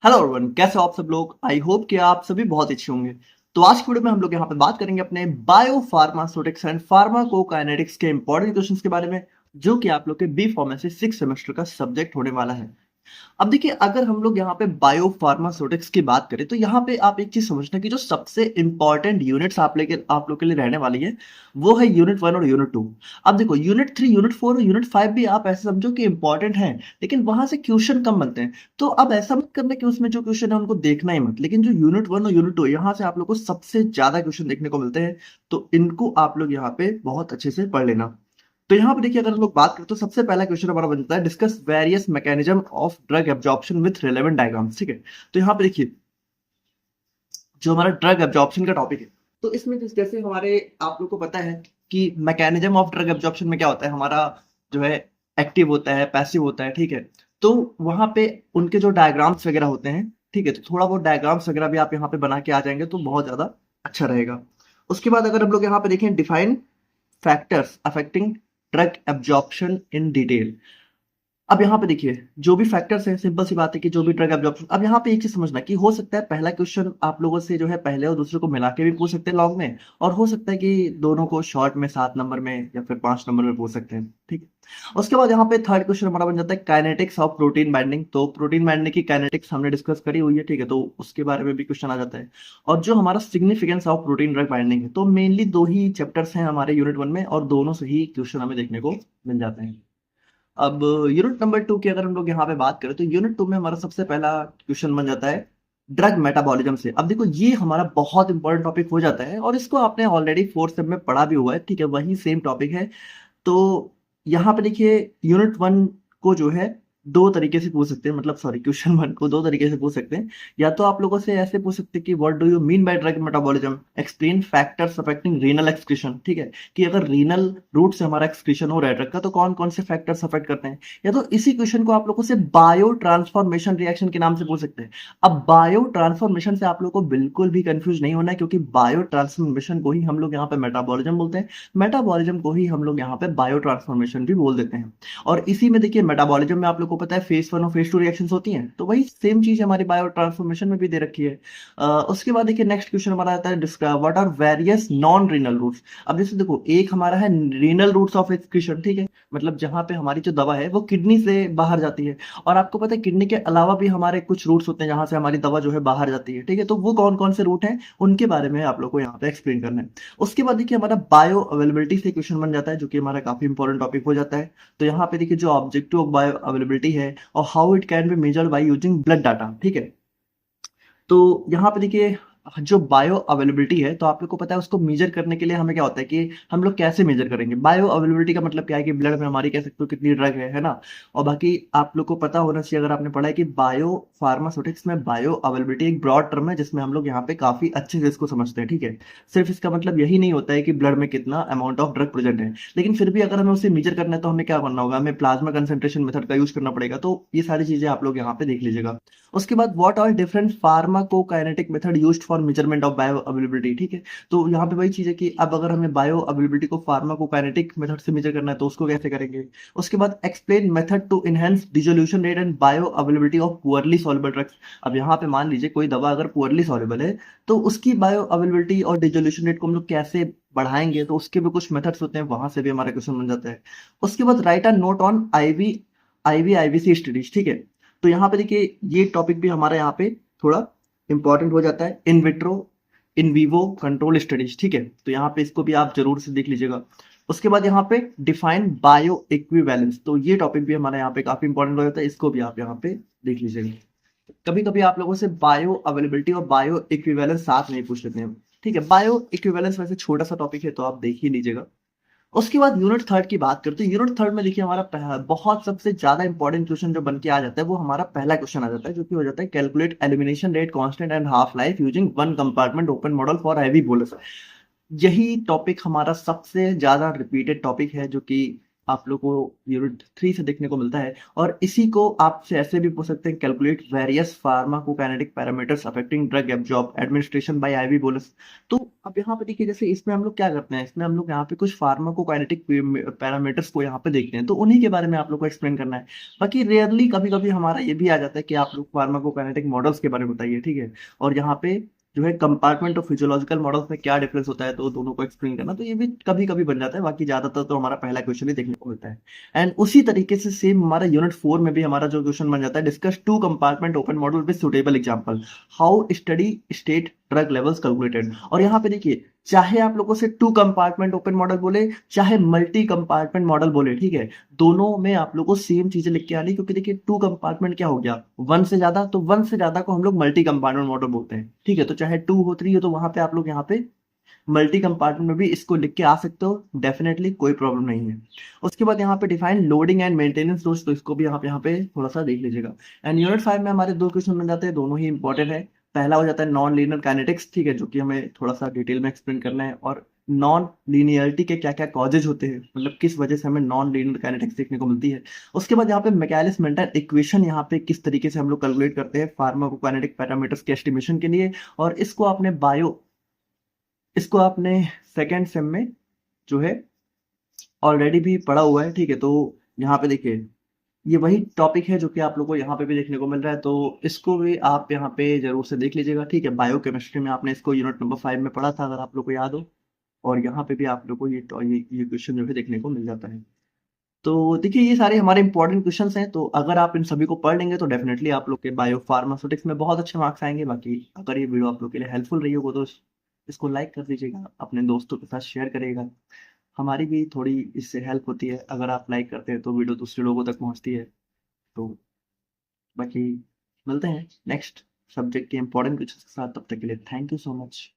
Hello everyone, कैसे हो आप सब लोग। आई होप कि आप सभी बहुत अच्छे होंगे। तो आज की वीडियो में हम लोग यहाँ पे बात करेंगे अपने बायो फार्मास्यूटिक्स एंड फार्माकोकाइनेटिक्स के इंपॉर्टेंट क्वेश्चंस के बारे में, जो कि आप लोग के बी फार्मेसी 6 सेमेस्टर का सब्जेक्ट होने वाला है। अब देखिए, अगर हम लोग यहाँ पे बायो फार्मास्यूटिक्स की बात करें तो यहाँ पे आप एक चीज समझना कि जो सबसे इंपॉर्टेंट यूनिट्स आप लोग के लिए रहने वाली है, वो है यूनिट 1 और यूनिट 2। अब देखो, यूनिट 3, यूनिट 4 और यूनिट 5 भी आप ऐसे समझो कि इंपॉर्टेंट हैं, लेकिन वहां से क्वेश्चन कम बनते हैं। तो अब ऐसा मत करना कि उसमें जो क्वेश्चन है उनको देखना ही मत, लेकिन जो यूनिट 1 और यूनिट 2 यहाँ से आप लोग को सबसे ज्यादा क्वेश्चन देखने को मिलते हैं, तो इनको आप लोग यहाँ पे बहुत अच्छे से पढ़ लेना। तो यहाँ पे देखिए, अगर हम लोग बात करें तो सबसे पहला क्वेश्चन हमारा बनता है discuss various mechanism of drug absorption with relevant diagrams. ठीक है, तो यहाँ पे देखिए, जो हमारा ड्रग एब्जॉर्प्शन का टॉपिक है, तो इसमें जैसे हमारे आप लोग को पता है कि मैकेनिज्म ऑफ ड्रग एब्जॉर्प्शन में क्या होता है, हमारा जो है एक्टिव होता है, पैसिव होता है। ठीक है, तो वहां पे उनके जो डायग्राम्स वगैरह होते हैं, ठीक है, तो थोड़ा बहुत डायग्राम्स वगैरह भी आप यहाँ पे बना के आ जाएंगे तो बहुत ज्यादा अच्छा रहेगा। उसके बाद अगर हम लोग यहाँ पे देखें define factors affecting drug absorption in detail. अब यहाँ पे देखिए, जो भी फैक्टर्स हैं, सिंपल सी बात है कि जो भी ड्रग एब्जॉर्प्शन। अब यहाँ पे एक चीज समझना कि हो सकता है पहला क्वेश्चन आप लोगों से जो है पहले और दूसरे को मिला के भी पूछ सकते हैं लॉन्ग में, और हो सकता है कि दोनों को शॉर्ट में 7 नंबर में या फिर 5 नंबर में पूछ सकते हैं। ठीक है, उसके बाद यहाँ पे थर्ड क्वेश्चन हमारा बन जाता है काइनेटिक्स ऑफ प्रोटीन बाइंडिंग। तो प्रोटीन बाइंडिंग की काइनेटिक्स हमने डिस्कस करी हुई है, ठीक है, तो उसके बारे में भी क्वेश्चन आ जाता है। और जो हमारा significance of protein drug binding है, तो मेनली दो ही चैप्टर्स हैं हमारे यूनिट 1 में, और दोनों से ही क्वेश्चन हमें देखने को मिल जाते हैं। अब यूनिट नंबर 2 की अगर हम लोग यहाँ पे बात करें तो यूनिट 2 में हमारा सबसे पहला क्वेश्चन बन जाता है ड्रग मेटाबॉलिज्म से। अब देखो, ये हमारा बहुत इंपॉर्टेंट टॉपिक हो जाता है, और इसको आपने ऑलरेडी फोर्थ सेम में पढ़ा भी हुआ है। ठीक है, वही सेम टॉपिक है। तो यहाँ पे देखिए, यूनिट 1 को जो है दो तरीके से पूछ सकते हैं, मतलब सॉरी, क्वेश्चन 1 को दो तरीके से पूछ सकते हैं। या तो आप लोगों से ऐसे पूछ सकते हैं कि what do you mean by drug metabolism, explain factors affecting renal excretion. ठीक है, कि अगर रीनल रूट से हमारा एक्सक्रीशन हो रहा है ड्रग का, तो कौन कौन से फैक्टर्स अफेक्ट करते हैं। या तो इसी क्वेश्चन को आप लोगों से बायो ट्रांसफॉर्मेशन रिएक्शन के नाम से पूछ सकते हैं। अब बायो ट्रांसफॉर्मेशन से आप लोगों को बिल्कुल भी कंफ्यूज नहीं होना है, क्योंकि बायो ट्रांसफॉर्मेशन को ही हम लोग यहाँ पे मेटाबॉलिज्म बोलते हैं, मेटाबॉलिज्म को ही हम लोग यहाँ पे बायो ट्रांसफॉर्मेशन भी बोल देते हैं। और इसी में देखिए, मेटाबॉलिज्म में आप लोग को पता है फेज 1 और फेज 2 रिएक्शंस होती हैं, तो वही सेम चीज हमारी बायो ट्रांसफॉर्मेशन में भी दे रखी है। उसके बाद देखिए, नेक्स्ट क्वेश्चन हमारा आता है describe what are various non renal routes. अब जैसे देखो, एक हमारा है रीनल रूट्स ऑफ एक्सक्रीशन। ठीक है, मतलब जहां पे हमारी जो दवा है वो किडनी से बाहर जाती है, और आपको पता है किडनी के अलावा भी हमारे कुछ रूट्स होते हैं जहां से हमारी दवा जो है बाहर जाती है। ठीक है, तो वो कौन कौन से रूट हैं, उनके बारे में आप लोग को यहाँ पे एक्सप्लेन करना है। उसके बाद देखिए, हमारा बायो अवेलेबिलिटी से क्वेश्चन बन जाता है, जो कि हमारा काफी इंपॉर्टेंट टॉपिक हो जाता है। तो यहाँ पे देखिए, जो ऑब्जेक्टिव ऑफ बायो अवेलेबिलिटी है और how it can be measured by using blood data. ठीक है, तो यहाँ पे देखिए, जो बायो अवेलेबिलिटी है, तो आप लोग को पता है उसको मेजर करने के लिए हमें क्या होता है कि हम लोग कैसे मेजर करेंगे। बायो अवेलेबिलिटी का मतलब क्या है कि ब्लड में हमारी कह सकते हो कितनी ड्रग है ना। और बाकी आप लोग को पता होना चाहिए, अगर आपने पढ़ा है, कि बायो फार्मास्यूटिक्स में बायो अवेलेबिलिटी एक ब्रॉड टर्म है, जिसमें हम लोग यहाँ पे काफी अच्छे से इसको समझते हैं। ठीक है, सिर्फ इसका मतलब यही नहीं होता है कि ब्लड में कितना अमाउंट ऑफ ड्रग प्रेजेंट है, लेकिन फिर भी अगर हमें उसे मेजर करना है तो हमें क्या करना होगा, हमें प्लाज्मा कंसंट्रेशन मेथड का यूज करना पड़ेगा। तो ये सारी चीजें आप लोग यहाँ पे देख लीजिएगा। उसके बाद what are different pharmacokinetic method used for measurement of bioavailability. ठीक है, तो यहाँ पे वही चीज है कि अब अगर हमें बायो अवेलेबिलिटी को फार्माकोकाइनेटिक मेथड से मेजर करना है तो उसको कैसे करेंगे। उसके बाद explain method to enhance dissolution rate and bioavailability of poorly soluble drugs. अब यहाँ पे मान लीजिए कोई दवा अगर पुअरली सॉल्युबल है, तो उसकी बायो अवेलेबिलिटी और डिसोल्यूशन रेट को हम लोग कैसे बढ़ाएंगे, तो उसके भी कुछ मेथड्स होते हैं, वहां से भी हमारा क्वेश्चन बन जाता है। उसके बाद right a note on IVC studies. ठीक है, तो यहाँ पे देखिए, ये टॉपिक भी हमारा यहाँ पे थोड़ा इंपॉर्टेंट हो जाता है, in vitro in vivo control studies. ठीक है, तो यहाँ पे इसको भी आप जरूर से देख लीजिएगा। उसके बाद यहाँ पे डिफाइन बायो इक्विवेलेंस, तो ये टॉपिक भी हमारा यहाँ पे काफी इंपॉर्टेंट हो जाता है, इसको भी आप यहाँ पे देख लीजिएगा। कभी कभी आप लोगों से बायो अवेलेबिलिटी और बायो इक्विवेलेंस साथ में ही पूछ लेते हैं। ठीक है, बायो इक्विवेलेंस वैसे छोटा सा टॉपिक है, तो आप देख ही लीजिएगा। उसके बाद यूनिट 3 की बात करते हैं। यूनिट 3 में देखिए, हमारा बहुत सबसे ज्यादा इंपॉर्टेंट क्वेश्चन जो बन के आ जाता है, वो हमारा पहला क्वेश्चन आ जाता है, जो कि हो जाता है calculate elimination rate constant and half life using one compartment open model for heavy bolus. यही टॉपिक हमारा सबसे ज्यादा रिपीटेड टॉपिक है, जो कि आप लोग को यूनिट 3 से देखने को मिलता है। और इसी को आपसे ऐसे भी पूछ सकते हैं, calculate various pharmacokinetic parameters affecting drug absorb administration bye ivy bolus. तो अब यहाँ पे देखिए, जैसे इसमें हम लोग क्या करते हैं, इसमें हम लोग यहाँ पे कुछ फार्माकोकाइनेटिक पैरामीटर्स को यहाँ पे देखते हैं, तो उन्हीं के बारे में आप लोग को एक्सप्लेन करना है। बाकी रेयरली कभी कभी हमारा ये भी आ जाता है कि आप लोग फार्माकोकाइनेटिक मॉडल्स के बारे में बताइए, ठीक है। और यहाँ पे जो है कंपार्टमेंट और फिजियोलॉजिकल मॉडल्स में क्या डिफरेंस होता है, तो दोनों को एक्सप्लेन करना, तो ये भी कभी कभी बन जाता है। बाकी ज्यादातर तो हमारा पहला क्वेश्चन ही देखने को मिलता है। एंड उसी तरीके से सेम हमारा यूनिट 4 में भी हमारा जो क्वेश्चन बन जाता है, discuss two compartment open model with suitable example, how steady state drug levels calculated. और यहाँ पे देखिए, चाहे आप लोगों से टू कंपार्टमेंट ओपन मॉडल बोले, चाहे मल्टी कंपार्टमेंट मॉडल बोले, ठीक है, दोनों में आप लोग को सेम चीजें लिख के आनी। क्योंकि देखिए, टू कंपार्टमेंट क्या हो गया, वन से ज्यादा, तो वन से ज्यादा को हम लोग मल्टी कंपार्टमेंट मॉडल बोलते हैं, ठीक है। तो चाहे टू हो, थ्री हो, तो वहां पे आप लोग यहाँ पे मल्टी कंपार्टमेंट में भी इसको लिख के आ सकते हो, डेफिनेटली कोई प्रॉब्लम नहीं है। उसके बाद यहाँ पे define loading and maintenance loads, तो इसको भी आप यहाँ पे थोड़ा सा देख लीजिएगा। एंड यूनिट 5 में हमारे दो क्वेश्चन बन जाते हैं, दोनों ही इंपॉर्टेंट है। पहला हो जाता है नॉन लीनियर काइनेटिक्स, ठीक है, जो कि हमें थोड़ा सा डिटेल में एक्सप्लेन करना है, और नॉन लीनियरिटी के क्या क्या कॉजेज होते हैं, मतलब किस वजह से हमें नॉन लीनियर काइनेटिक्स देखने को मिलती है। उसके बाद यहाँ पे मैकेलिस मेंटन इक्वेशन, यहाँ पे किस तरीके से हम लोग कैलकुलेट करते हैं फार्माकोकाइनेटिक पैरामीटर्स के एस्टिमेशन के लिए। और इसको आपने सेकेंड सेम में जो है ऑलरेडी भी पढ़ा हुआ है, ठीक है। तो यहाँ पे देखिए, ये वही टॉपिक है जो कि आप लोग को यहाँ पे भी देखने को मिल रहा है, तो इसको भी आप यहाँ पे जरूर से देख लीजिएगा, ठीक है। बायोकेमिस्ट्री में आपने इसको यूनिट नंबर 5 में पढ़ा था, अगर आप लोग को याद हो। और यहाँ पे भी आप लोग को ये क्वेश्चन जो है देखने को मिल जाता है। तो देखिए, ये सारे हमारे इंपॉर्टेंट क्वेश्चंस हैं, तो अगर आप इन सभी को पढ़ लेंगे तो डेफिनेटली आप लोग के बायो फार्मास्यूटिक्स में बहुत अच्छे मार्क्स आएंगे। बाकी अगर ये वीडियो आप लोग के लिए हेल्पफुल रही होगा तो इसको लाइक कर दीजिएगा, अपने दोस्तों के साथ शेयर करिएगा। हमारी भी थोड़ी इससे हेल्प होती है, अगर आप लाइक करते हैं तो वीडियो दूसरे लोगों तक पहुंचती है। तो बाकी मिलते हैं नेक्स्ट सब्जेक्ट के इंपॉर्टेंट क्वेश्चन के साथ, तब तक के लिए थैंक यू सो मच।